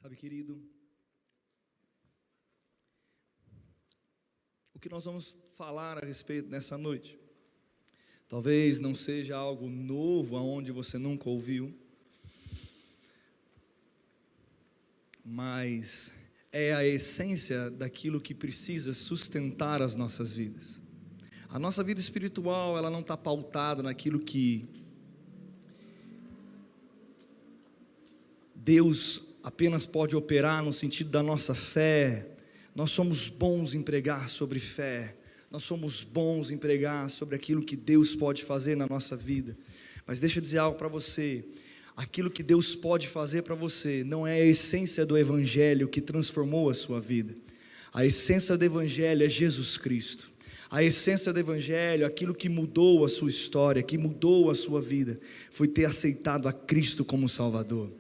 Sabe, querido, o que nós vamos falar a respeito nessa noite, talvez não seja algo novo, aonde você nunca ouviu, mas é a essência daquilo que precisa sustentar as nossas vidas. A nossa vida espiritual, ela não está pautada naquilo que Deus apenas pode operar no sentido da nossa fé. Nós somos bons em pregar sobre fé, nós somos bons em pregar sobre aquilo que Deus pode fazer na nossa vida, mas deixa eu dizer algo para você, aquilo que Deus pode fazer para você, não é a essência do Evangelho que transformou a sua vida, a essência do Evangelho é Jesus Cristo, a essência do Evangelho, aquilo que mudou a sua história, que mudou a sua vida, foi ter aceitado a Cristo como Salvador.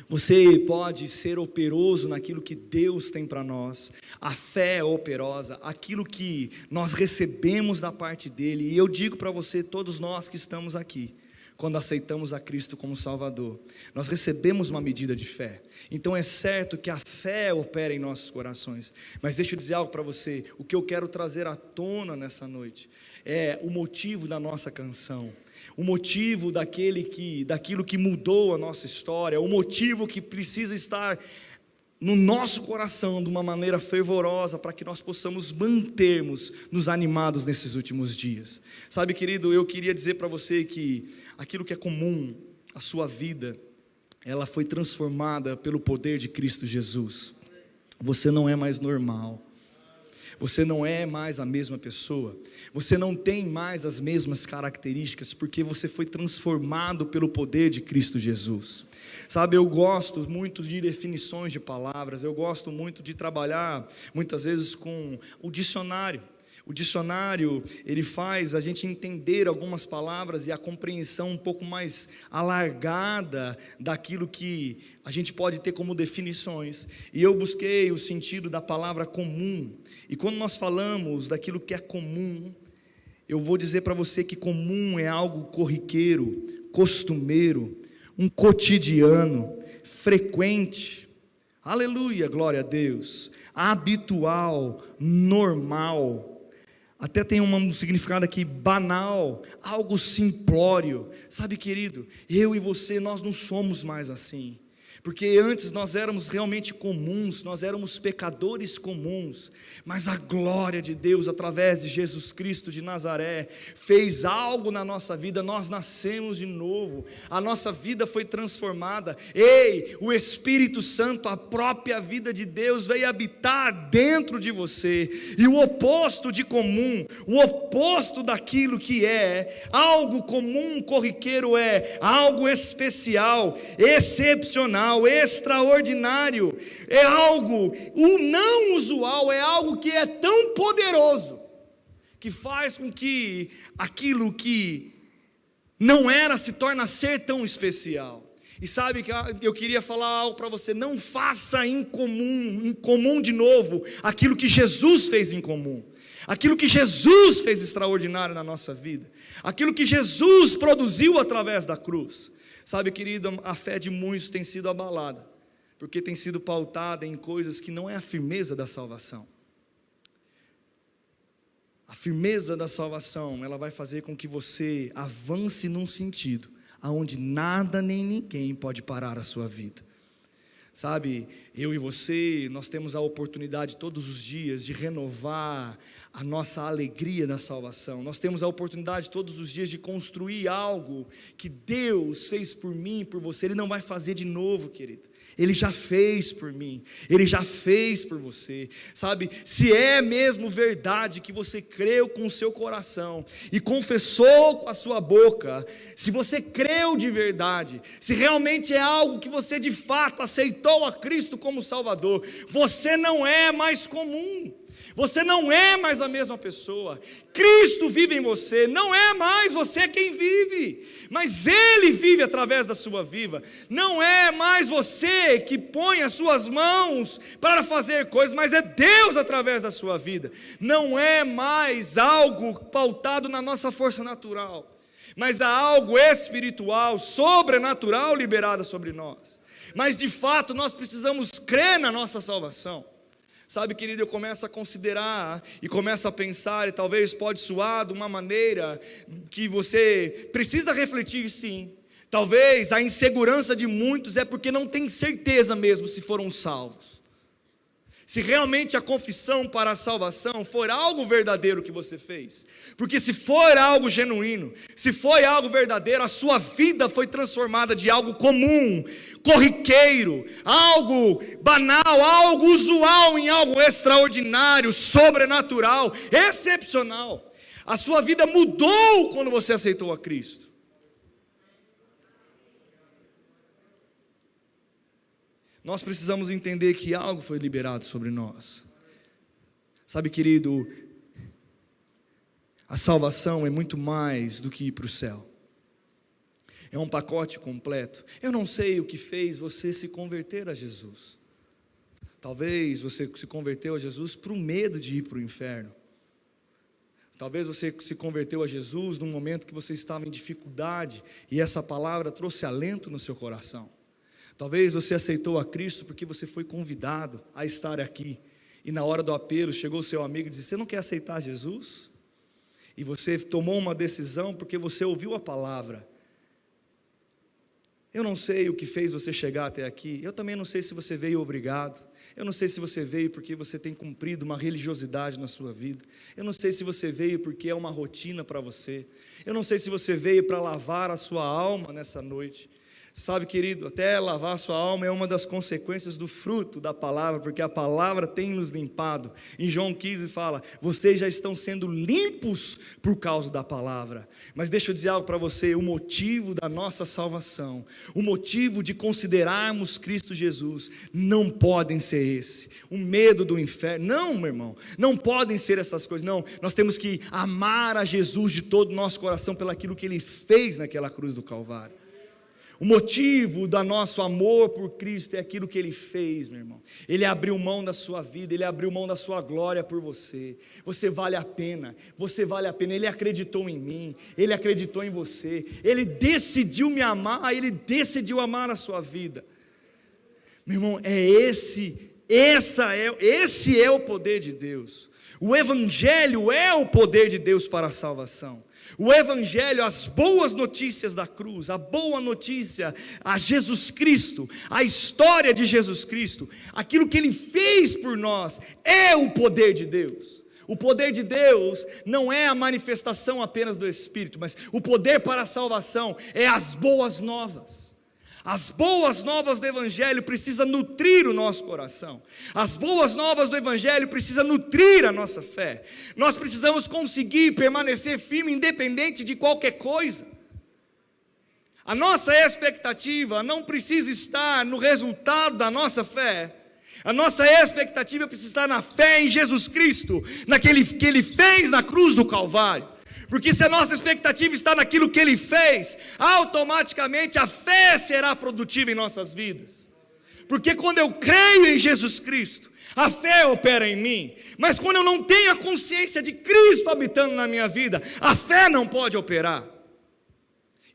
Você pode ser operoso naquilo que Deus tem para nós, a fé é operosa, aquilo que nós recebemos da parte dEle, e eu digo para você, todos nós que estamos aqui, quando aceitamos a Cristo como Salvador, nós recebemos uma medida de fé, então é certo que a fé opera em nossos corações, mas deixa eu dizer algo para você, o que eu quero trazer à tona nessa noite, é o motivo da nossa canção, o motivo daquilo que mudou a nossa história, o motivo que precisa estar no nosso coração de uma maneira fervorosa, para que nós possamos nos animados nesses últimos dias. Sabe, querido, eu queria dizer para você que aquilo que é comum, a sua vida, ela foi transformada pelo poder de Cristo Jesus. Você não é mais normal. Você não é mais a mesma pessoa, você não tem mais as mesmas características, porque você foi transformado pelo poder de Cristo Jesus. Sabe, eu gosto muito de definições de palavras, eu gosto muito de trabalhar, muitas vezes com o dicionário. O dicionário, ele faz a gente entender algumas palavras e a compreensão um pouco mais alargada daquilo que a gente pode ter como definições. E eu busquei o sentido da palavra comum. E quando nós falamos daquilo que é comum, eu vou dizer para você que comum é algo corriqueiro, costumeiro, um cotidiano, frequente. Aleluia, glória a Deus. Habitual, normal. Até tem um significado aqui, banal, algo simplório. Sabe, querido, eu e você, nós não somos mais assim. Porque antes nós éramos realmente comuns, nós éramos pecadores comuns, mas a glória de Deus, através de Jesus Cristo de Nazaré, fez algo na nossa vida, nós nascemos de novo, a nossa vida foi transformada, o Espírito Santo, a própria vida de Deus veio habitar dentro de você, e o oposto de comum, o oposto daquilo que é algo comum, corriqueiro, é algo especial, excepcional, extraordinário, é algo não usual, é algo que é tão poderoso, que faz com que aquilo que não era se torne a ser tão especial. E sabe que eu queria falar algo para você, não faça incomum de novo, aquilo que Jesus fez em comum, aquilo que Jesus fez extraordinário na nossa vida, aquilo que Jesus produziu através da cruz. Sabe, querido, a fé de muitos tem sido abalada, porque tem sido pautada em coisas que não é a firmeza da salvação. A firmeza da salvação, ela vai fazer com que você avance num sentido, aonde nada nem ninguém pode parar a sua vida. Sabe, eu e você, nós temos a oportunidade todos os dias de renovar a nossa alegria na salvação. Nós temos a oportunidade todos os dias de construir algo que Deus fez por mim e por você. Ele não vai fazer de novo, querido. Ele já fez por mim, Ele já fez por você. Sabe, se é mesmo verdade que você creu com o seu coração e confessou com a sua boca, se você creu de verdade, se realmente é algo que você de fato aceitou a Cristo como Salvador, você não é mais comum. Você não é mais a mesma pessoa, Cristo vive em você, não é mais você quem vive, mas Ele vive através da sua vida, não é mais você que põe as suas mãos para fazer coisas, mas é Deus através da sua vida, não é mais algo pautado na nossa força natural, mas há algo espiritual, sobrenatural liberado sobre nós. mas de fato nós precisamos crer na nossa salvação. Sabe, querido, eu começo a considerar e começo a pensar, e talvez pode soar de uma maneira que você precisa refletir, sim. Talvez a insegurança de muitos é porque não tem certeza mesmo se foram salvos. Se realmente a confissão para a salvação for algo verdadeiro que você fez. Porque se for algo genuíno, se foi algo verdadeiro, a sua vida foi transformada de algo comum, corriqueiro, algo banal, algo usual em algo extraordinário, sobrenatural, excepcional. A sua vida mudou quando você aceitou a Cristo. Nós precisamos entender que algo foi liberado sobre nós. Sabe, querido, a salvação é muito mais do que ir para o céu. É um pacote completo. Eu não sei o que fez você se converter a Jesus. Talvez você se converteu a Jesus por um medo de ir para o inferno. Talvez você se converteu a Jesus num momento que você estava em dificuldade e essa palavra trouxe alento no seu coração. Talvez você aceitou a Cristo porque você foi convidado a estar aqui. E na hora do apelo chegou o seu amigo e disse: você não quer aceitar Jesus? E você tomou uma decisão porque você ouviu a palavra. Eu não sei o que fez você chegar até aqui. Eu também não sei se você veio obrigado. Eu não sei se você veio porque você tem cumprido uma religiosidade na sua vida. Eu não sei se você veio porque é uma rotina para você. Eu não sei se você veio para lavar a sua alma nessa noite. Sabe, querido, até lavar a sua alma é uma das consequências do fruto da palavra, porque a palavra tem nos limpado. Em João 15 fala: vocês já estão sendo limpos por causa da palavra. Mas deixa eu dizer algo para você: o motivo da nossa salvação, o motivo de considerarmos Cristo Jesus, não podem ser esse, o medo do inferno. Não, meu irmão, não podem ser essas coisas. Não, nós temos que amar a Jesus de todo o nosso coração pelaquilo que Ele fez naquela cruz do Calvário. O motivo do nosso amor por Cristo é aquilo que Ele fez, meu irmão. Ele abriu mão da sua vida, Ele abriu mão da sua glória por você. Você vale a pena, você vale a pena. Ele acreditou em mim, Ele acreditou em você. Ele decidiu me amar, Ele decidiu amar a sua vida. Meu irmão, esse é o poder de Deus. O Evangelho é o poder de Deus para a salvação. O Evangelho, as boas notícias da cruz, a boa notícia, a Jesus Cristo, a história de Jesus Cristo, aquilo que Ele fez por nós, é o poder de Deus. O poder de Deus não é a manifestação apenas do Espírito, mas o poder para a salvação é as boas novas. As boas novas do Evangelho precisam nutrir o nosso coração. As boas novas do Evangelho precisam nutrir a nossa fé. Nós precisamos conseguir permanecer firme, independente de qualquer coisa. A nossa expectativa não precisa estar no resultado da nossa fé. A nossa expectativa precisa estar na fé em Jesus Cristo, naquele que Ele fez na cruz do Calvário. Porque se a nossa expectativa está naquilo que Ele fez, automaticamente a fé será produtiva em nossas vidas. Porque quando eu creio em Jesus Cristo, a fé opera em mim. Mas quando eu não tenho a consciência de Cristo habitando na minha vida, a fé não pode operar.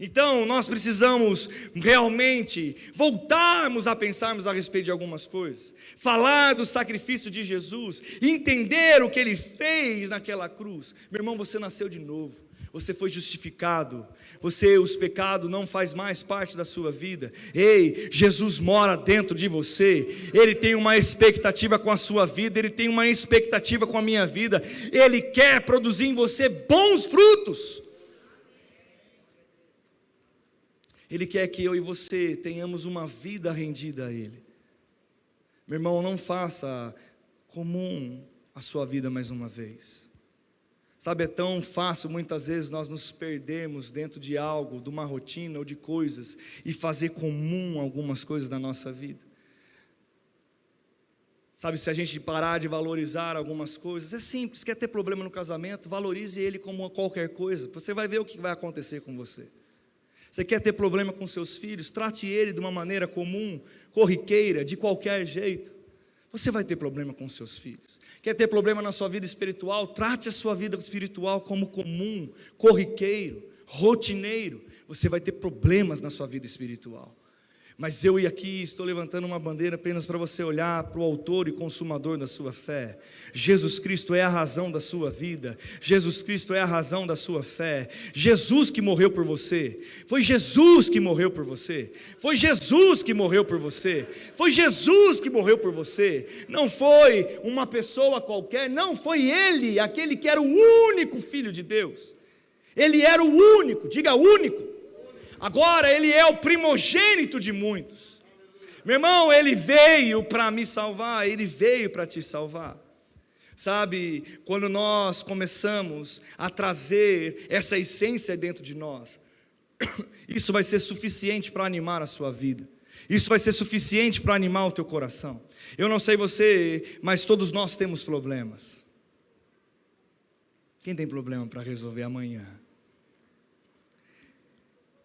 Então nós precisamos realmente voltarmos a pensarmos a respeito de algumas coisas, falar do sacrifício de Jesus, entender o que Ele fez naquela cruz. Meu irmão, você nasceu de novo, você foi justificado, os pecados não faz mais parte da sua vida. Ei, Jesus mora dentro de você, Ele tem uma expectativa com a sua vida, Ele tem uma expectativa com a minha vida, Ele quer produzir em você bons frutos. Ele quer que eu e você tenhamos uma vida rendida a Ele. Meu irmão, não faça comum a sua vida mais uma vez. Sabe, é tão fácil muitas vezes nós nos perdermos dentro de algo, de uma rotina ou de coisas, e fazer comum algumas coisas na nossa vida. Sabe, se a gente parar de valorizar algumas coisas, é simples, quer ter problema no casamento, valorize ele como qualquer coisa, você vai ver o que vai acontecer com você. Você quer ter problema com seus filhos? Trate ele de uma maneira comum, corriqueira, de qualquer jeito. Você vai ter problema com seus filhos. Quer ter problema na sua vida espiritual? Trate a sua vida espiritual como comum, corriqueiro, rotineiro. Você vai ter problemas na sua vida espiritual. Mas eu aqui estou levantando uma bandeira apenas para você olhar para o autor e consumador da sua fé. Jesus Cristo é a razão da sua vida. Jesus Cristo é a razão da sua fé. Jesus que morreu por você. Foi Jesus que morreu por você. Foi Jesus que morreu por você. Foi Jesus que morreu por você. Não foi uma pessoa qualquer, não, foi Ele, aquele que era o único Filho de Deus. Ele era o único, diga único. Agora Ele é o primogênito de muitos. Meu irmão, Ele veio para me salvar, Ele veio para te salvar. Sabe, quando nós começamos a trazer essa essência dentro de nós, isso vai ser suficiente para animar a sua vida. Isso vai ser suficiente para animar o teu coração. Eu não sei você, mas todos nós temos problemas. Quem tem problema para resolver amanhã?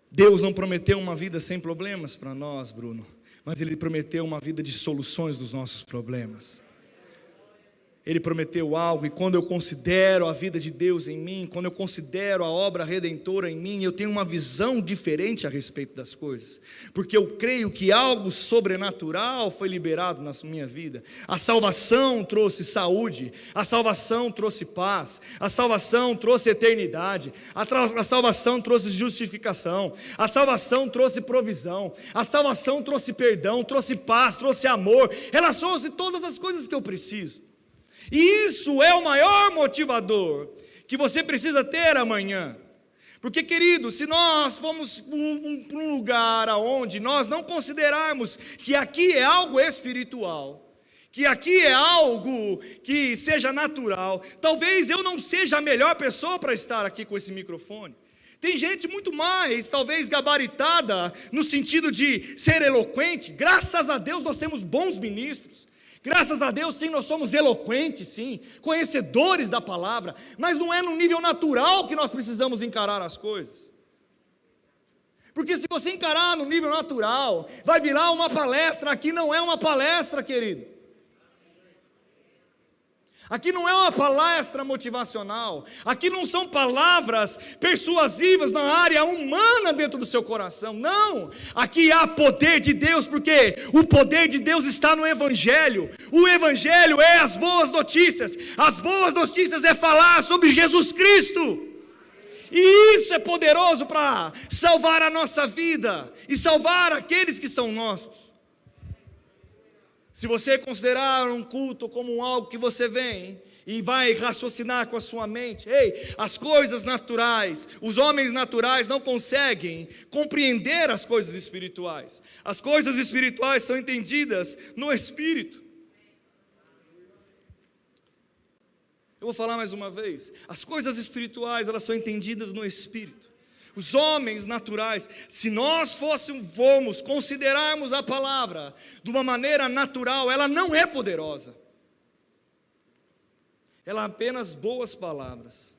Deus não prometeu uma vida sem problemas para nós, Bruno, mas Ele prometeu uma vida de soluções dos nossos problemas. Ele prometeu algo, e quando eu considero a vida de Deus em mim, quando eu considero a obra redentora em mim, eu tenho uma visão diferente a respeito das coisas, porque eu creio que algo sobrenatural foi liberado na minha vida. A salvação trouxe saúde, a salvação trouxe paz, a salvação trouxe eternidade, a salvação trouxe justificação, a salvação trouxe provisão, a salvação trouxe perdão, trouxe paz, trouxe amor, ela trouxe todas as coisas que eu preciso. E isso é o maior motivador que você precisa ter amanhã. Porque, querido, se nós formos para um lugar onde nós não considerarmos que aqui é algo espiritual, que aqui é algo que seja natural, talvez eu não seja a melhor pessoa para estar aqui com esse microfone. Tem gente muito mais, talvez gabaritada, no sentido de ser eloquente. Graças a Deus nós temos bons ministros. Graças a Deus, sim, nós somos eloquentes, sim, conhecedores da palavra, mas não é no nível natural que nós precisamos encarar as coisas. Porque se você encarar no nível natural, vai virar uma palestra. Aqui não é uma palestra, querido. Aqui não é uma palestra motivacional, aqui não são palavras persuasivas na área humana dentro do seu coração, não, aqui há poder de Deus, porque o poder de Deus está no Evangelho. O Evangelho é as boas notícias é falar sobre Jesus Cristo, e isso é poderoso para salvar a nossa vida, e salvar aqueles que são nossos. Se você considerar um culto como algo que você vem e vai raciocinar com a sua mente, as coisas naturais, os homens naturais não conseguem compreender as coisas espirituais. As coisas espirituais são entendidas no Espírito. Eu vou falar mais uma vez, as coisas espirituais, elas são entendidas no Espírito. Os homens naturais, se nós fôssemos considerarmos a palavra de uma maneira natural, ela não é poderosa. Ela é apenas boas palavras.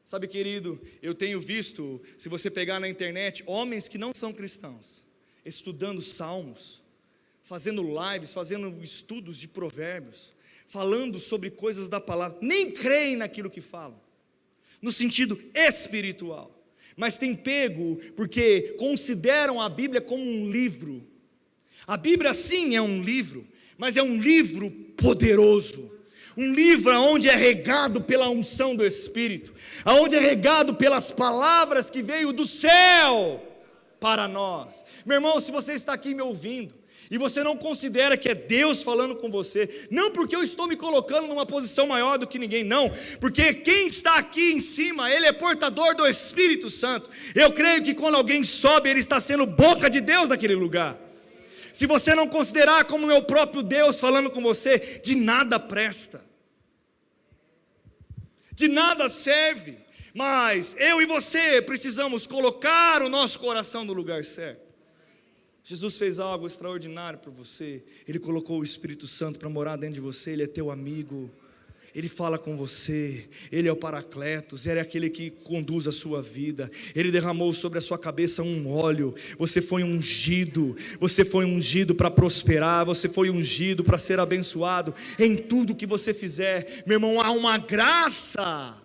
Sabe, querido, eu tenho visto, se você pegar na internet, homens que não são cristãos, estudando salmos, fazendo lives, fazendo estudos de provérbios, falando sobre coisas da palavra, nem creem naquilo que falam, no sentido espiritual, mas tem pego porque consideram a Bíblia como um livro. A Bíblia sim é um livro, mas é um livro poderoso, um livro onde é regado pela unção do Espírito, onde é regado pelas palavras que veio do céu para nós. Meu irmão, se você está aqui me ouvindo, e você não considera que é Deus falando com você, não porque eu estou me colocando numa posição maior do que ninguém, não, porque quem está aqui em cima, ele é portador do Espírito Santo. Eu creio que quando alguém sobe, ele está sendo boca de Deus naquele lugar. Se você não considerar como é o próprio Deus falando com você, de nada presta, de nada serve. Mas eu e você precisamos colocar o nosso coração no lugar certo. Jesus fez algo extraordinário por você. Ele colocou o Espírito Santo para morar dentro de você. Ele é teu amigo, Ele fala com você, Ele é o Paracletos, Ele é aquele que conduz a sua vida. Ele derramou sobre a sua cabeça um óleo. Você foi ungido para prosperar, você foi ungido para ser abençoado em tudo que você fizer. Meu irmão, há uma graça,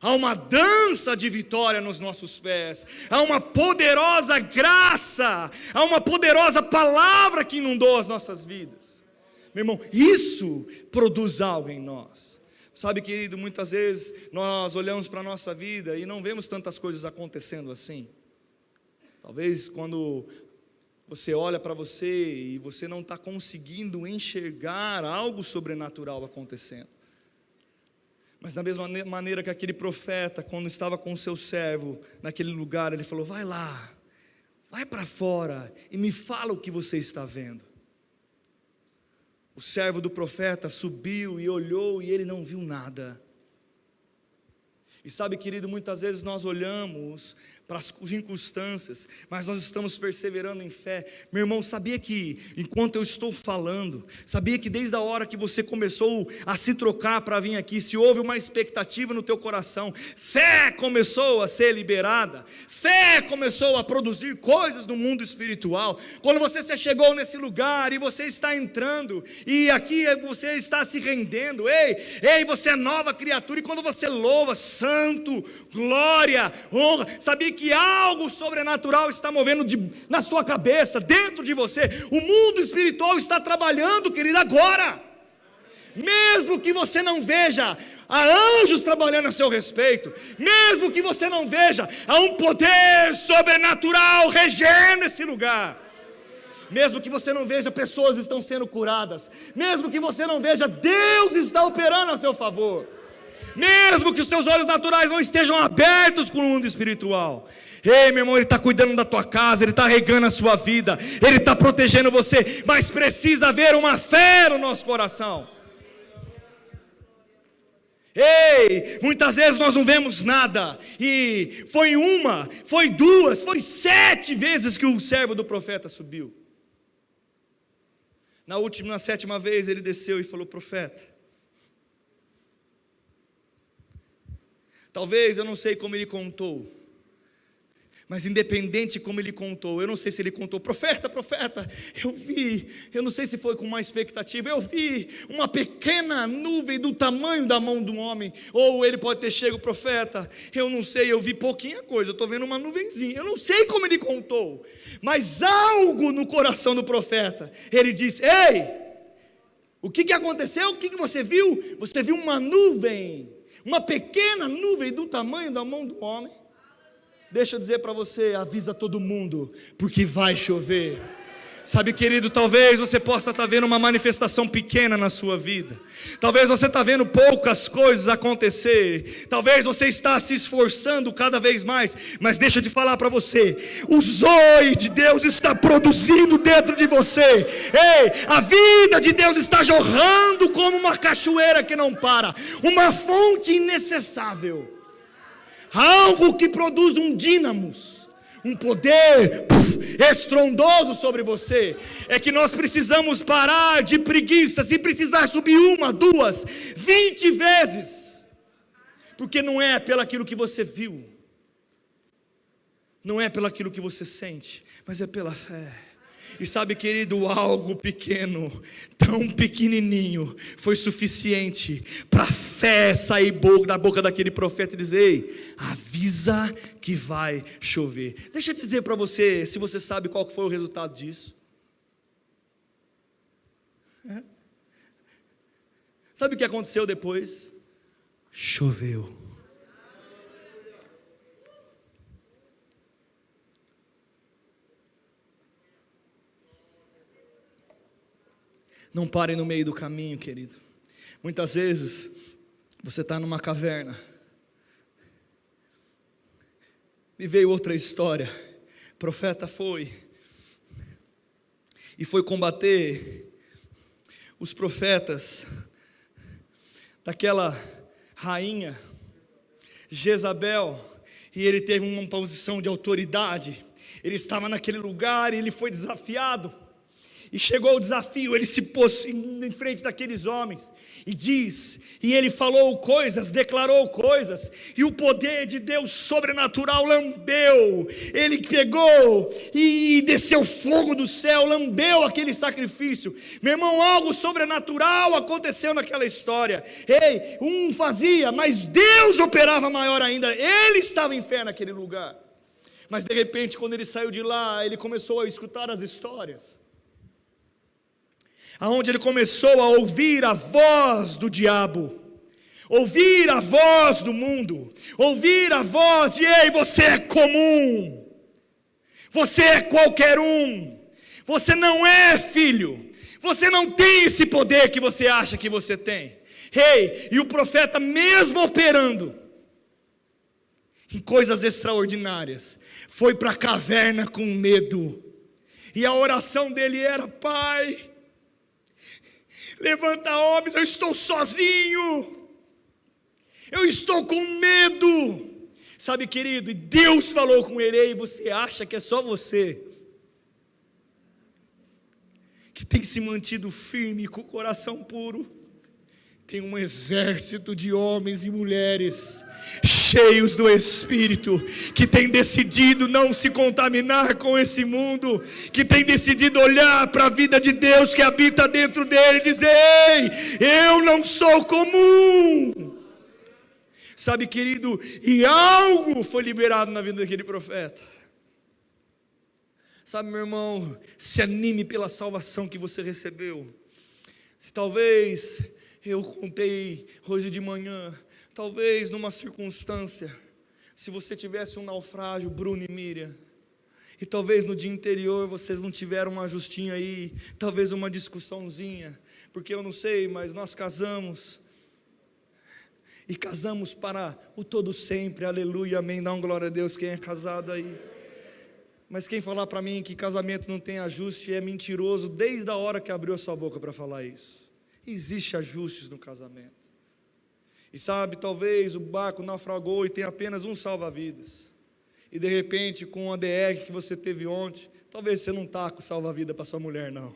Há uma dança de vitória nos nossos pés. Há uma poderosa graça. Há uma poderosa palavra que inundou as nossas vidas. Meu irmão, isso produz algo em nós. Sabe, querido, muitas vezes nós olhamos para a nossa vida e não vemos tantas coisas acontecendo assim. Talvez quando você olha para você e você não está conseguindo enxergar algo sobrenatural acontecendo. Mas da mesma maneira que aquele profeta, quando estava com o seu servo naquele lugar, ele falou: vai lá, vai para fora e me fala o que você está vendo. O servo do profeta subiu e olhou e ele não viu nada. E sabe, querido, muitas vezes nós olhamos para as circunstâncias, mas nós estamos perseverando em fé. Meu irmão, sabia que enquanto eu estou falando, sabia que desde a hora que você começou a se trocar para vir aqui, se houve uma expectativa no teu coração, fé começou a ser liberada, fé começou a produzir coisas no mundo espiritual. Quando você chegou nesse lugar e você está entrando, e aqui você está se rendendo, ei, você é nova criatura, e quando você louva, santo, glória, honra, sabia que algo sobrenatural está movendo na sua cabeça, dentro de você. O mundo espiritual está trabalhando, querido, agora. Mesmo que você não veja, há anjos trabalhando a seu respeito. Mesmo que você não veja, há um poder sobrenatural regendo esse lugar. Mesmo que você não veja, pessoas estão sendo curadas. Mesmo que você não veja, Deus está operando a seu favor. Mesmo que os seus olhos naturais não estejam abertos com o mundo espiritual. Ei, meu irmão, Ele está cuidando da tua casa, Ele está regando a sua vida, Ele está protegendo você, mas precisa haver uma fé no nosso coração. Ei, muitas vezes nós não vemos nada, e foi uma, foi duas, foi 7 vezes que o servo do profeta subiu. Na 7ª vez ele desceu e falou: profeta, talvez, eu não sei como ele contou, mas independente como ele contou, eu não sei se ele contou: profeta, eu não sei se foi com uma expectativa, eu vi uma pequena nuvem do tamanho da mão de um homem, ou ele pode ter chegado: profeta, eu não sei, eu vi pouquinha coisa, eu estou vendo uma nuvenzinha, eu não sei como ele contou, mas algo no coração do profeta. Ele disse: ei, o que aconteceu? O que você viu? Você viu uma nuvem, uma pequena nuvem do tamanho da mão do homem. Deixa eu dizer para você, avisa todo mundo, porque vai chover. Sabe, querido, talvez você possa estar vendo uma manifestação pequena na sua vida. Talvez você está vendo poucas coisas acontecer. Talvez você está se esforçando cada vez mais. Mas deixa eu te falar para você, o zoe de Deus está produzindo dentro de você. Ei, a vida de Deus está jorrando como uma cachoeira que não para. Uma fonte inacessável. Algo que produz um dínamos, um poder estrondoso sobre você. É que nós precisamos parar de preguiça. Se precisar subir 1, 2, 20 vezes, porque não é pelaquilo que você viu, não é pelaquilo que você sente, mas é pela fé. E sabe, querido, algo pequeno, tão pequenininho, foi suficiente para a fé sair da boca daquele profeta e dizer: ei, avisa que vai chover. Deixa eu dizer para você, se você sabe qual foi o resultado disso. Sabe o que aconteceu depois? Choveu. Não pare no meio do caminho, querido. Muitas vezes você está numa caverna. Me veio outra história. O profeta foi combater os profetas daquela rainha Jezabel, e ele teve uma posição de autoridade. Ele estava naquele lugar e ele foi desafiado. E chegou o desafio, ele se pôs em frente daqueles homens, e ele falou coisas, declarou coisas, e o poder de Deus sobrenatural lambeu, ele pegou e desceu fogo do céu, lambeu aquele sacrifício. Meu irmão, algo sobrenatural aconteceu naquela história. Ei, um fazia, mas Deus operava maior ainda, ele estava em fé naquele lugar. Mas de repente, quando ele saiu de lá, ele começou a escutar as histórias, aonde ele começou a ouvir a voz do diabo, ouvir a voz do mundo, ouvir a voz de: ei, você é comum, você é qualquer um, você não é filho, você não tem esse poder que você acha que você tem. Ei, e o profeta, mesmo operando em coisas extraordinárias, foi para a caverna com medo, e a oração dele era: Pai, levanta homens, eu estou sozinho, eu estou com medo. Sabe, querido, e Deus falou com ele: e você acha que é só você que tem se mantido firme com o coração puro? Tem um exército de homens e mulheres cheios do Espírito, que tem decidido não se contaminar com esse mundo, que tem decidido olhar para a vida de Deus que habita dentro dele e dizer: ei, eu não sou comum. Sabe, querido, e algo foi liberado na vida daquele profeta. Sabe, meu irmão, se anime pela salvação que você recebeu. Se talvez, eu contei hoje de manhã, talvez numa circunstância, se você tivesse um naufrágio, Bruno e Miriam, e talvez no dia anterior vocês não tiveram uma justinha aí, talvez uma discussãozinha, porque eu não sei, mas nós casamos, e casamos para o todo sempre, aleluia, amém, dá um glória a Deus quem é casado aí. Mas quem falar para mim que casamento não tem ajuste é mentiroso desde a hora que abriu a sua boca para falar isso. Existe ajustes no casamento. E sabe, talvez o barco naufragou e tem apenas um salva-vidas. E de repente, com a DR que você teve ontem, talvez você não está com salva-vida para sua mulher, não.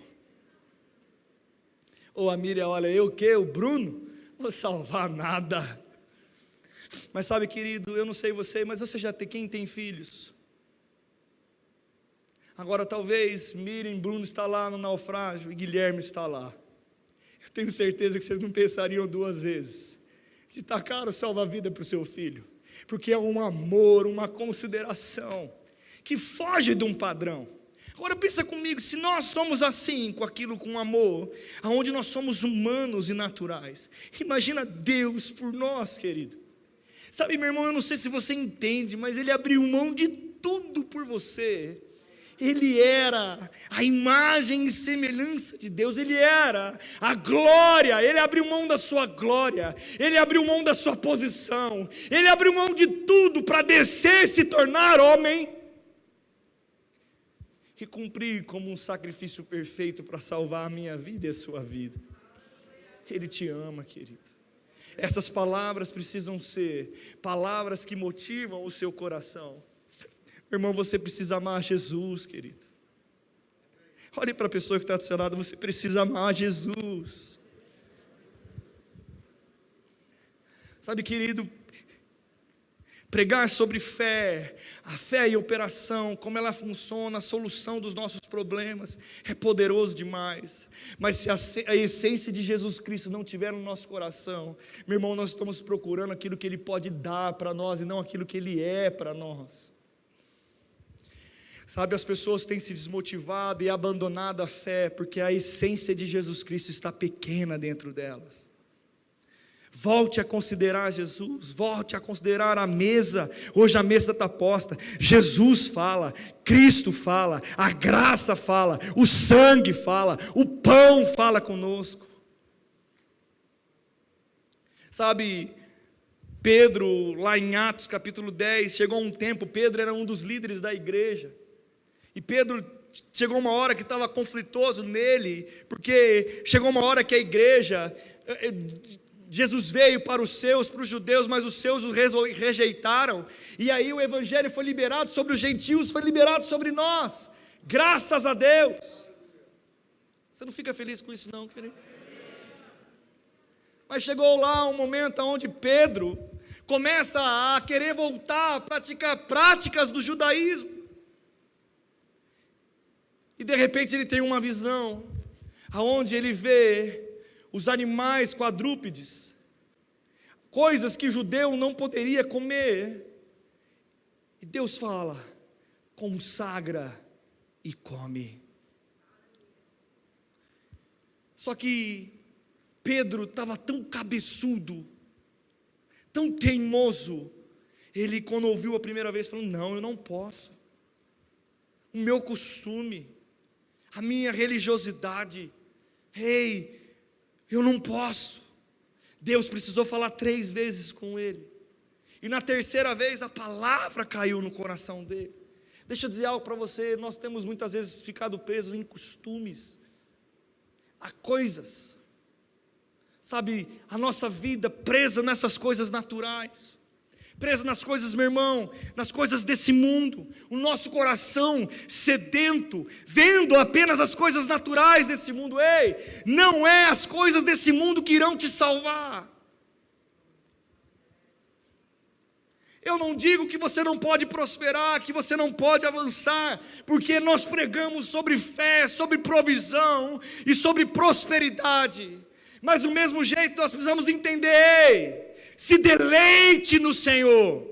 Ou a Miriam, olha, eu o quê? O Bruno? Vou salvar nada. Mas sabe, querido, eu não sei você, mas você já tem, quem tem filhos? Agora talvez Miriam e Bruno está lá no naufrágio e Guilherme está lá. Eu tenho certeza que vocês não pensariam duas vezes de tacar o salva-vida para o seu filho, porque é um amor, uma consideração que foge de um padrão. Agora pensa comigo, se nós somos assim, com amor, aonde nós somos humanos e naturais, imagina Deus por nós, querido. Sabe, meu irmão, eu não sei se você entende, mas Ele abriu mão de tudo por você. Ele era a imagem e semelhança de Deus, Ele era a glória, Ele abriu mão da sua glória, Ele abriu mão da sua posição, Ele abriu mão de tudo para descer e se tornar homem, e cumprir como um sacrifício perfeito para salvar a minha vida e a sua vida. Ele te ama, querido. Essas palavras precisam ser palavras que motivam o seu coração. Irmão, você precisa amar Jesus, querido. Olhe para a pessoa que está do seu lado, você precisa amar Jesus. Sabe, querido, pregar sobre fé, a fé em operação, como ela funciona, a solução dos nossos problemas, é poderoso demais. Mas se a essência de Jesus Cristo não estiver no nosso coração, meu irmão, nós estamos procurando aquilo que Ele pode dar para nós e não aquilo que Ele é para nós. Sabe, as pessoas têm se desmotivado e abandonado a fé, porque a essência de Jesus Cristo está pequena dentro delas. Volte a considerar Jesus, volte a considerar a mesa. Hoje a mesa está posta, Jesus fala, Cristo fala, a graça fala, o sangue fala, o pão fala conosco. Sabe, Pedro, lá em Atos capítulo 10, chegou um tempo, Pedro era um dos líderes da igreja, e Pedro chegou uma hora que estava conflitoso nele, porque chegou uma hora que a igreja, Jesus veio para os judeus, mas os seus o rejeitaram, e aí o evangelho foi liberado sobre os gentios, foi liberado sobre nós, graças a Deus. Você não fica feliz com isso não, querido? Mas chegou lá um momento onde Pedro começa a querer voltar a praticar práticas do judaísmo. E de repente ele tem uma visão, aonde ele vê os animais quadrúpedes, coisas que judeu não poderia comer. E Deus fala: consagra e come. Só que Pedro estava tão cabeçudo, tão teimoso, ele quando ouviu a primeira vez falou: não, eu não posso, o meu costume, a minha religiosidade, eu não posso. Deus precisou falar 3 vezes com ele, e na terceira vez a palavra caiu no coração dele. Deixa eu dizer algo para você, nós temos muitas vezes ficado presos em costumes, a coisas, sabe, a nossa vida presa nessas coisas naturais, presa nas coisas, meu irmão, nas coisas desse mundo, o nosso coração sedento, vendo apenas as coisas naturais desse mundo. Não é as coisas desse mundo que irão te salvar. Eu não digo que você não pode prosperar, que você não pode avançar, porque nós pregamos sobre fé, sobre provisão e sobre prosperidade. Mas do mesmo jeito nós precisamos entender: se deleite no Senhor,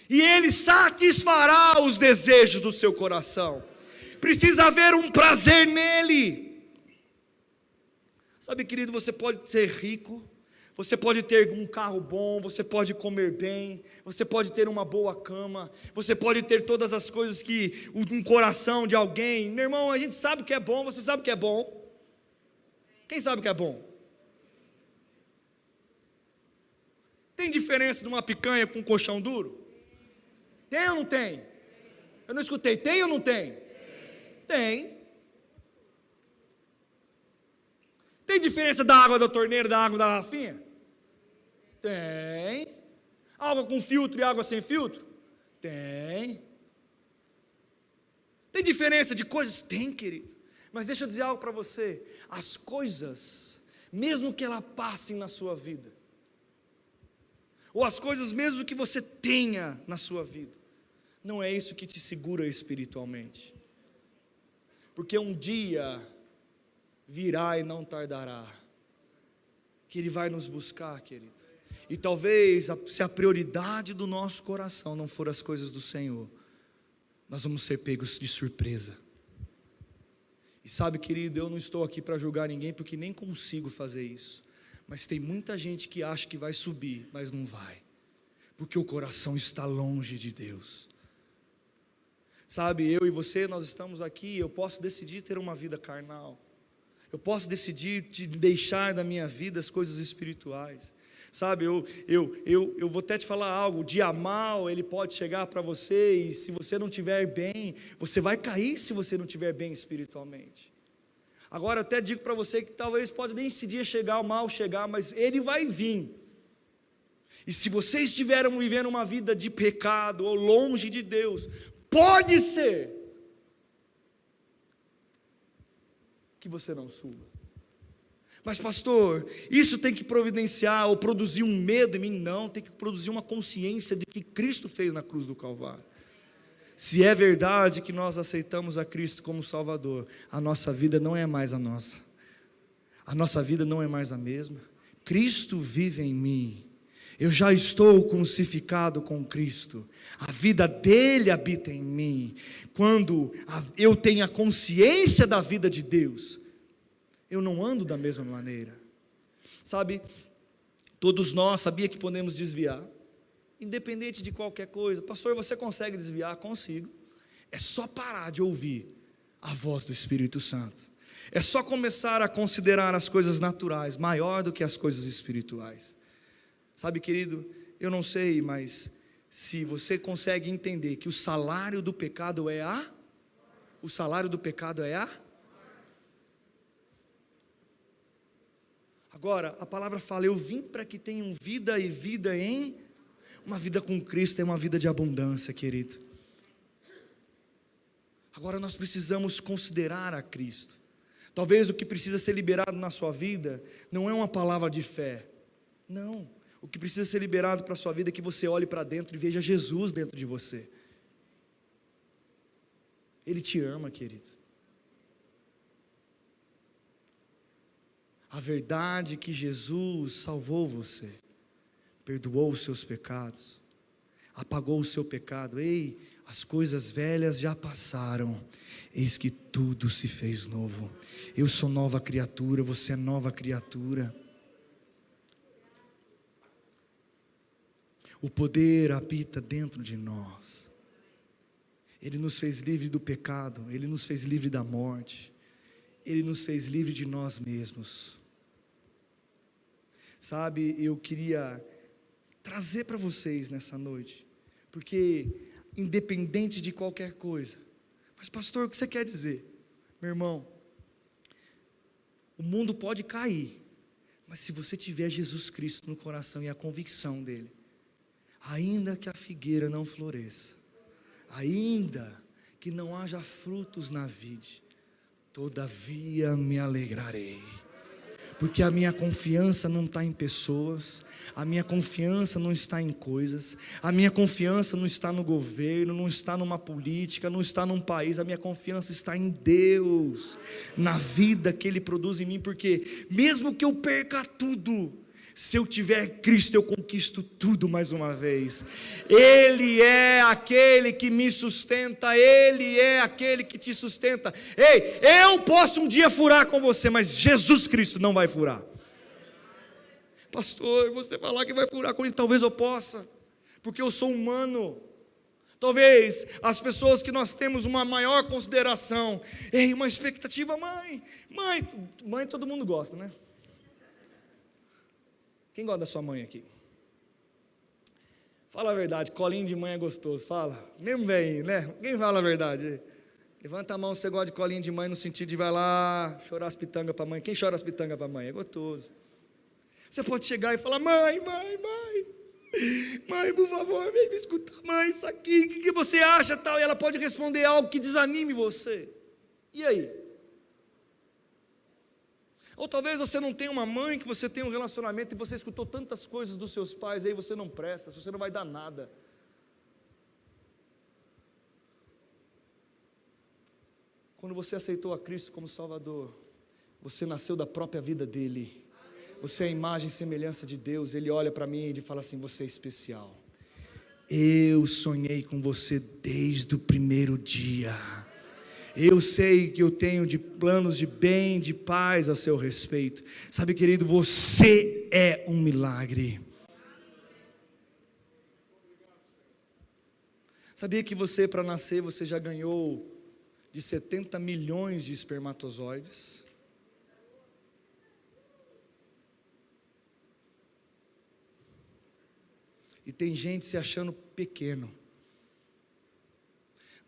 e Ele satisfará os desejos do seu coração. Precisa haver um prazer nele. Sabe, querido, você pode ser rico, você pode ter um carro bom, você pode comer bem, você pode ter uma boa cama, você pode ter todas as coisas que um coração de alguém. Meu irmão, a gente sabe o que é bom, você sabe o que é bom? Quem sabe o que é bom? Tem diferença de uma picanha com um colchão duro? Tem ou não tem? Eu não escutei, tem ou não tem? Tem. Tem diferença da água da torneira e da água da garrafinha? Tem. Água com filtro e água sem filtro? Tem. Tem diferença de coisas? Tem, querido. Mas deixa eu dizer algo para você: as coisas, mesmo que elas passem na sua vida, ou as coisas mesmo que você tenha na sua vida, não é isso que te segura espiritualmente, porque um dia virá e não tardará, que Ele vai nos buscar, querido. E talvez, se a prioridade do nosso coração não for as coisas do Senhor, nós vamos ser pegos de surpresa. E sabe, querido, eu não estou aqui para julgar ninguém, porque nem consigo fazer isso. Mas tem muita gente que acha que vai subir, mas não vai, porque o coração está longe de Deus. Sabe, eu e você, nós estamos aqui, eu posso decidir ter uma vida carnal, eu posso decidir de deixar da minha vida as coisas espirituais. Sabe, eu vou até te falar algo: o dia mal, ele pode chegar para você, e se você não estiver bem, você vai cair se você não estiver bem espiritualmente. Agora, eu até digo para você que talvez pode nem esse dia chegar, o mal chegar, mas ele vai vir. E se você estiver vivendo uma vida de pecado, ou longe de Deus, pode ser que você não suba. Mas pastor, isso tem que providenciar ou produzir um medo em mim? Não, tem que produzir uma consciência de que Cristo fez na cruz do Calvário. Se é verdade que nós aceitamos a Cristo como Salvador, a nossa vida não é mais a nossa vida não é mais a mesma. Cristo vive em mim, eu já estou crucificado com Cristo, a vida dele habita em mim. Quando eu tenho a consciência da vida de Deus, eu não ando da mesma maneira. Sabe, todos nós sabia que podemos desviar, independente de qualquer coisa. Pastor, você consegue desviar? Consigo. É só parar de ouvir a voz do Espírito Santo. É só começar a considerar as coisas naturais maior do que as coisas espirituais. Sabe, querido, eu não sei, mas se você consegue entender que o salário do pecado é a Agora, a palavra fala: eu vim para que tenham vida, e vida em... Uma vida com Cristo é uma vida de abundância, querido. Agora nós precisamos considerar a Cristo. Talvez o que precisa ser liberado na sua vida não é uma palavra de fé. Não. O que precisa ser liberado para a sua vida é que você olhe para dentro e veja Jesus dentro de você. Ele te ama, querido. A verdade é que Jesus salvou você, perdoou os seus pecados, apagou o seu pecado. Ei, as coisas velhas já passaram, eis que tudo se fez novo. Eu sou nova criatura, você é nova criatura. O poder habita dentro de nós. Ele nos fez livre do pecado, Ele nos fez livre da morte, Ele nos fez livre de nós mesmos. Sabe, eu queria trazer para vocês nessa noite, porque independente de qualquer coisa, mas pastor, o que você quer dizer? Meu irmão, o mundo pode cair, mas se você tiver Jesus Cristo no coração e a convicção dele, ainda que a figueira não floresça, ainda que não haja frutos na vide, todavia me alegrarei, porque a minha confiança não está em pessoas, a minha confiança não está em coisas, a minha confiança não está no governo, não está numa política, não está num país, a minha confiança está em Deus, na vida que Ele produz em mim, porque mesmo que eu perca tudo, se eu tiver Cristo, eu conquisto tudo mais uma vez. Ele é aquele que me sustenta, Ele é aquele que te sustenta. Ei, eu posso um dia furar com você, mas Jesus Cristo não vai furar. Pastor, você falar que vai furar comigo, talvez eu possa, porque eu sou humano. Talvez as pessoas que nós temos uma maior consideração, ei, uma expectativa, mãe todo mundo gosta, né? Quem gosta da sua mãe aqui? Fala a verdade, colinho de mãe é gostoso, fala. Mesmo velhinho, né? Quem fala a verdade? Levanta a mão se você gosta de colinho de mãe, no sentido de vai lá chorar as pitangas para a mãe. Quem chora as pitangas para a mãe? É gostoso. Você pode chegar e falar, mãe, por favor, vem me escutar, mãe, isso aqui, o que você acha, tal? E ela pode responder algo que desanime você. E aí? Ou talvez você não tenha uma mãe, que você tenha um relacionamento e você escutou tantas coisas dos seus pais, aí você não presta, você não vai dar nada. Quando você aceitou a Cristo como Salvador, você nasceu da própria vida dEle. Você é a imagem e semelhança de Deus. Ele olha para mim e ele fala assim, você é especial. Eu sonhei com você desde o primeiro dia. Eu sei que eu tenho de planos de bem, de paz a seu respeito. Sabe, querido, você é um milagre. Sabia que você, para nascer, você já ganhou de 70 milhões de espermatozoides? E tem gente se achando pequeno.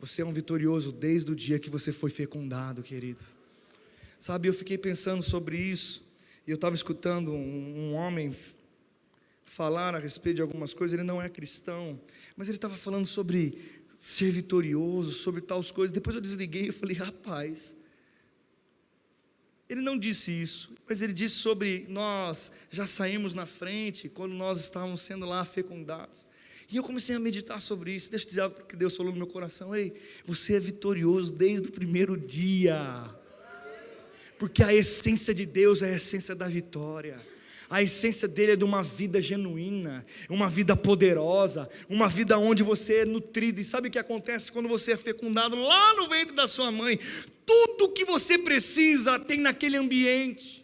Você é um vitorioso desde o dia que você foi fecundado, querido. Sabe, eu fiquei pensando sobre isso, e eu estava escutando um homem falar a respeito de algumas coisas. Ele não é cristão, mas ele estava falando sobre ser vitorioso, sobre tais coisas. Depois eu desliguei e falei, rapaz, ele não disse isso, mas ele disse sobre nós já saímos na frente, quando nós estávamos sendo lá fecundados. E eu comecei a meditar sobre isso. Deixa eu dizer algo que Deus falou no meu coração. Ei, você é vitorioso desde o primeiro dia, porque a essência de Deus é a essência da vitória. A essência dele é de uma vida genuína, uma vida poderosa, uma vida onde você é nutrido. E sabe o que acontece quando você é fecundado lá no ventre da sua mãe? Tudo que você precisa tem naquele ambiente.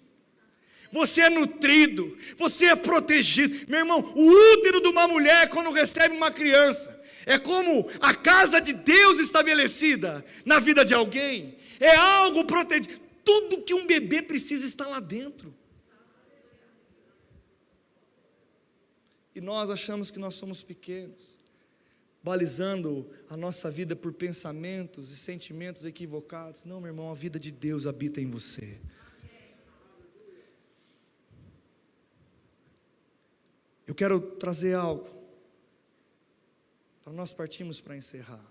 Você é nutrido, você é protegido. Meu irmão, o útero de uma mulher, quando recebe uma criança, é como a casa de Deus estabelecida na vida de alguém. É algo protegido. Tudo que um bebê precisa está lá dentro. E nós achamos que nós somos pequenos, balizando a nossa vida por pensamentos e sentimentos equivocados. Não, meu irmão, a vida de Deus habita em você. Eu quero trazer algo, para nós partirmos para encerrar.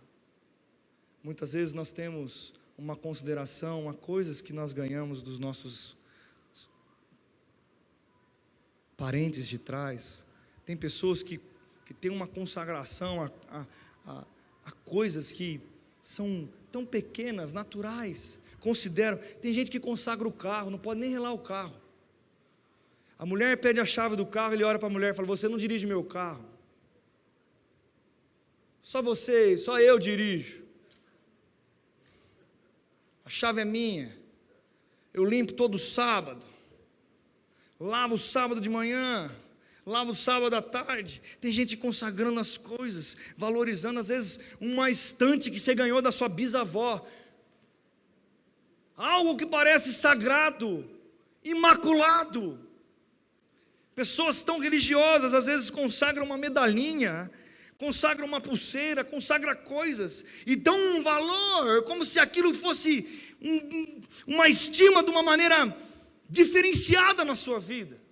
Muitas vezes nós temos uma consideração a coisas que nós ganhamos dos nossos parentes de trás. Tem pessoas que têm uma consagração a coisas que são tão pequenas, naturais. Tem gente que consagra o carro, não pode nem relar o carro. A mulher pede a chave do carro, ele olha para a mulher e fala: você não dirige meu carro. Só você, só eu dirijo. A chave é minha. Eu limpo todo sábado. Lavo sábado de manhã. Lavo sábado à tarde. Tem gente consagrando as coisas, valorizando às vezes uma estante que você ganhou da sua bisavó. Algo que parece sagrado, imaculado. Pessoas tão religiosas às vezes consagram uma medalhinha, consagram uma pulseira, consagram coisas e dão um valor, como se aquilo fosse uma estima de uma maneira diferenciada na sua vida.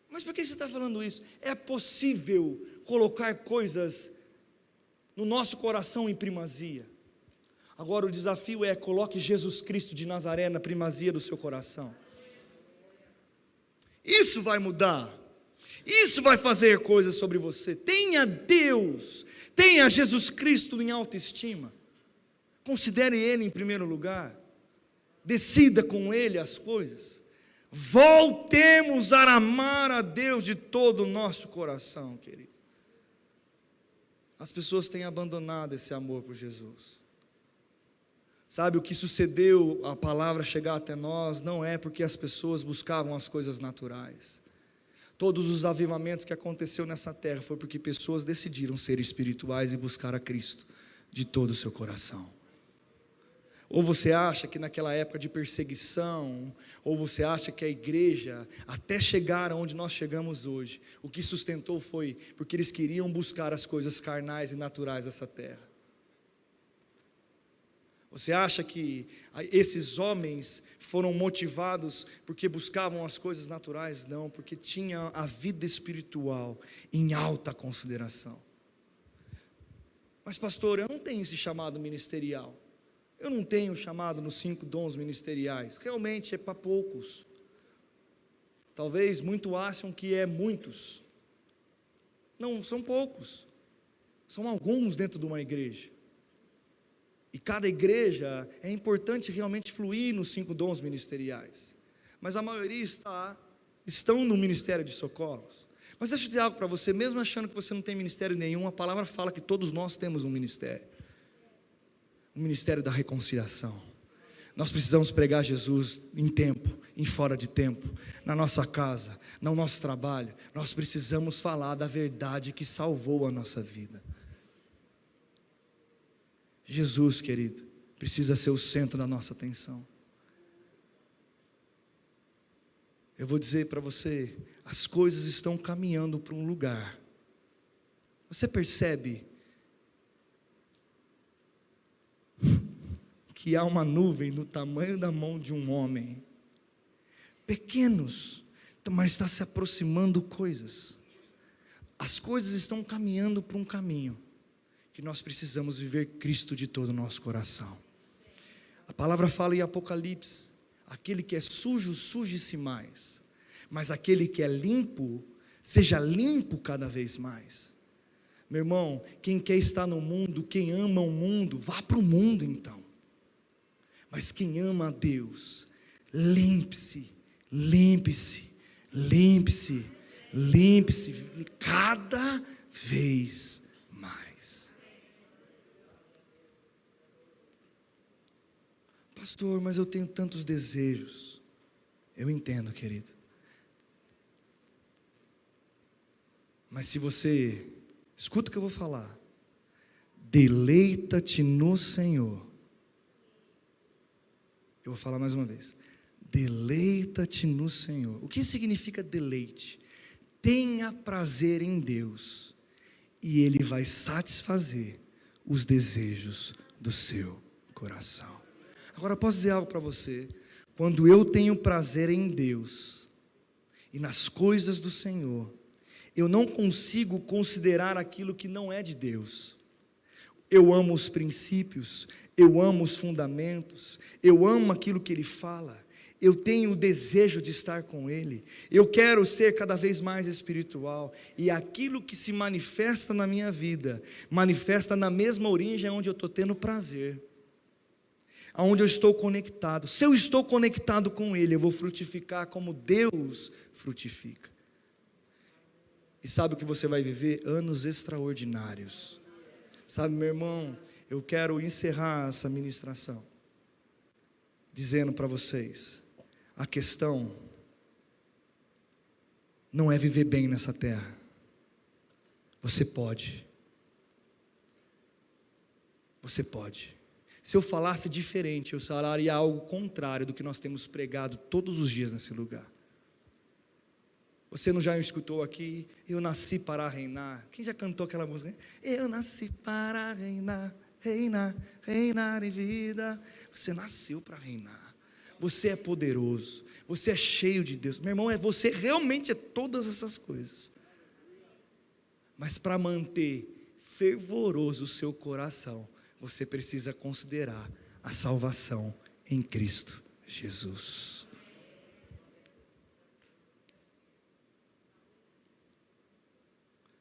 Mas por que você está falando isso? É possível colocar coisas no nosso coração em primazia. Agora o desafio é: coloque Jesus Cristo de Nazaré na primazia do seu coração. Isso vai mudar. Isso vai fazer coisas sobre você. Tenha Deus, tenha Jesus Cristo em autoestima. Considere Ele em primeiro lugar. Decida com Ele as coisas. Voltemos a amar a Deus de todo o nosso coração, querido. As pessoas têm abandonado esse amor por Jesus. Sabe, o que sucedeu, a palavra chegar até nós, não é porque as pessoas buscavam as coisas naturais. Todos os avivamentos que aconteceu nessa terra foi porque pessoas decidiram ser espirituais e buscar a Cristo de todo o seu coração. Ou você acha que naquela época de perseguição, ou você acha que a igreja, até chegar onde nós chegamos hoje, o que sustentou foi porque eles queriam buscar as coisas carnais e naturais dessa terra. Você acha que esses homens foram motivados porque buscavam as coisas naturais? Não, porque tinham a vida espiritual em alta consideração. Mas pastor, eu não tenho esse chamado ministerial. Eu não tenho chamado nos 5 dons ministeriais. Realmente é para poucos. Talvez muitos acham que é muitos. Não, são poucos. São alguns dentro de uma igreja. E cada igreja é importante realmente fluir nos 5 dons ministeriais. Mas a maioria estão no ministério de socorros. Mas deixa eu dizer algo para você, mesmo achando que você não tem ministério nenhum, a palavra fala que todos nós temos um ministério. O ministério da reconciliação. Nós precisamos pregar Jesus em tempo, em fora de tempo, na nossa casa, no nosso trabalho. Nós precisamos falar da verdade que salvou a nossa vida. Jesus, querido, precisa ser o centro da nossa atenção. Eu vou dizer para você, as coisas estão caminhando para um lugar. Você percebe que há uma nuvem do tamanho da mão de um homem, pequenos, mas está se aproximando coisas. As coisas estão caminhando para um caminho que nós precisamos viver Cristo de todo o nosso coração. A palavra fala em Apocalipse: aquele que é sujo, suje-se mais, mas aquele que é limpo, seja limpo cada vez mais. Meu irmão, quem quer estar no mundo, quem ama o mundo, vá para o mundo então. Mas quem ama a Deus, limpe-se, limpe-se, limpe-se, limpe-se, cada vez mais. Pastor, mas eu tenho tantos desejos. Eu entendo, querido. Mas se você, escuta o que eu vou falar, deleita-te no Senhor. Eu vou falar mais uma vez. Deleita-te no Senhor. O que significa deleite? Tenha prazer em Deus, e Ele vai satisfazer os desejos do seu coração. Agora, posso dizer algo para você? Quando eu tenho prazer em Deus e nas coisas do Senhor, eu não consigo considerar aquilo que não é de Deus. eu amo os princípios, eu amo os fundamentos, eu amo aquilo que Ele fala, eu tenho o desejo de estar com Ele, eu quero ser cada vez mais espiritual, e aquilo que se manifesta na minha vida, manifesta na mesma origem onde eu estou tendo prazer, aonde eu estou conectado. Se eu estou conectado com Ele, eu vou frutificar como Deus frutifica. E sabe o que você vai viver? Anos extraordinários. Sabe, meu irmão, eu quero encerrar essa ministração dizendo para vocês, a questão não é viver bem nessa terra. Você pode. Você pode. Se eu falasse diferente, eu falaria algo contrário do que nós temos pregado todos os dias nesse lugar. Você não já escutou aqui? Eu nasci para reinar. Quem já cantou aquela música? Eu nasci para reinar, reinar, reinar em vida. Você nasceu para reinar. Você é poderoso. Você é cheio de Deus. Meu irmão, você realmente é todas essas coisas. Mas para manter fervoroso o seu coração, você precisa considerar a salvação em Cristo Jesus.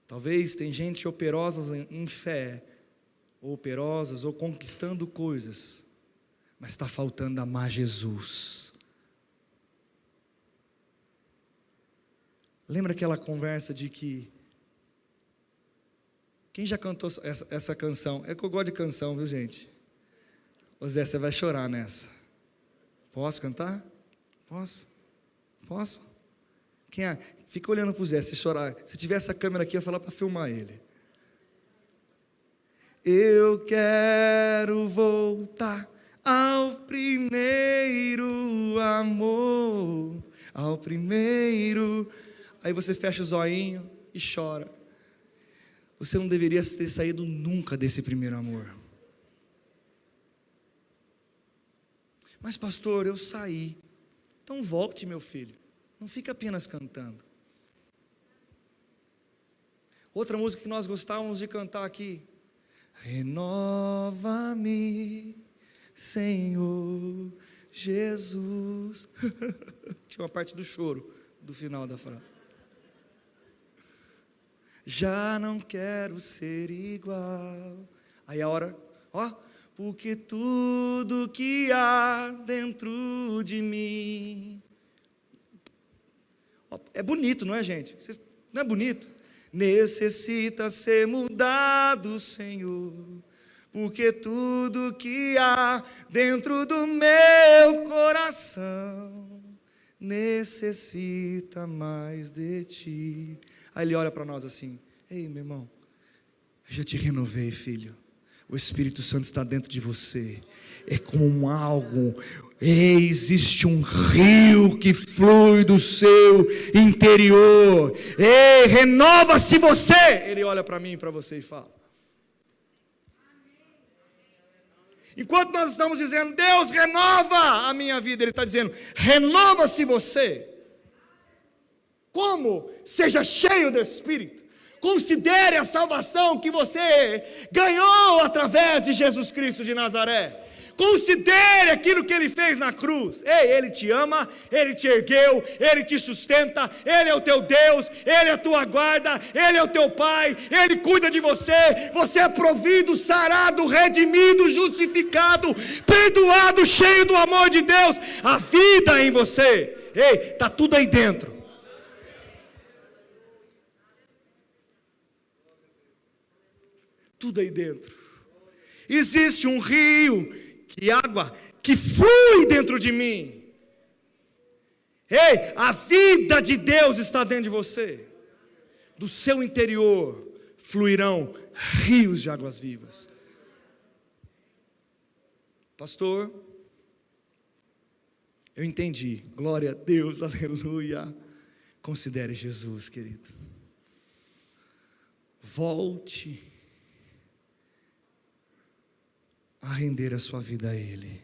Talvez tem gente operosa em fé, ou operosas, ou conquistando coisas, mas está faltando amar Jesus. Lembra aquela conversa de que, quem já cantou essa canção? É que eu gosto de canção, viu, gente? Ô Zé, você vai chorar nessa. Posso cantar? Posso? Posso? Quem é? Fica olhando para o Zé, se chorar. Se tiver essa câmera aqui, eu vou falar para filmar ele. Eu quero voltar ao primeiro amor, ao primeiro. Aí você fecha o zoinho e chora. Você não deveria ter saído nunca desse primeiro amor. Mas pastor, eu saí. Então volte, meu filho. Não fica apenas cantando. Outra música que nós gostávamos de cantar aqui. Renova-me, Senhor Jesus. Tinha uma parte do choro do final da frase. Já não quero ser igual. Aí a hora, porque tudo que há dentro de mim. É bonito, não é, gente? Não é bonito? Necessita ser mudado, Senhor, porque tudo que há dentro do meu coração necessita mais de Ti. Aí Ele olha para nós assim: ei, meu irmão, eu já te renovei, filho. O Espírito Santo está dentro de você. É como algo. Existe um rio que flui do seu interior. Ei, renova-se você. Ele olha para mim e para você e fala. Enquanto nós estamos dizendo, Deus renova a minha vida, Ele está dizendo, renova-se você. Como? Seja cheio do Espírito. Considere a salvação que você ganhou através de Jesus Cristo de Nazaré. Considere aquilo que Ele fez na cruz. Ei, Ele te ama, Ele te ergueu, Ele te sustenta, Ele é o teu Deus, Ele é a tua guarda, Ele é o teu Pai, Ele cuida de você. Você é provido, sarado, redimido, justificado, perdoado, cheio do amor de Deus. A vida em você. Ei, está tudo aí dentro. Tudo aí dentro. Existe um rio de água que flui dentro de mim. Ei, a vida de Deus está dentro de você. Do seu interior fluirão rios de águas vivas. Pastor, eu entendi. Glória a Deus, aleluia. Considere Jesus, querido. Volte a render a sua vida a Ele.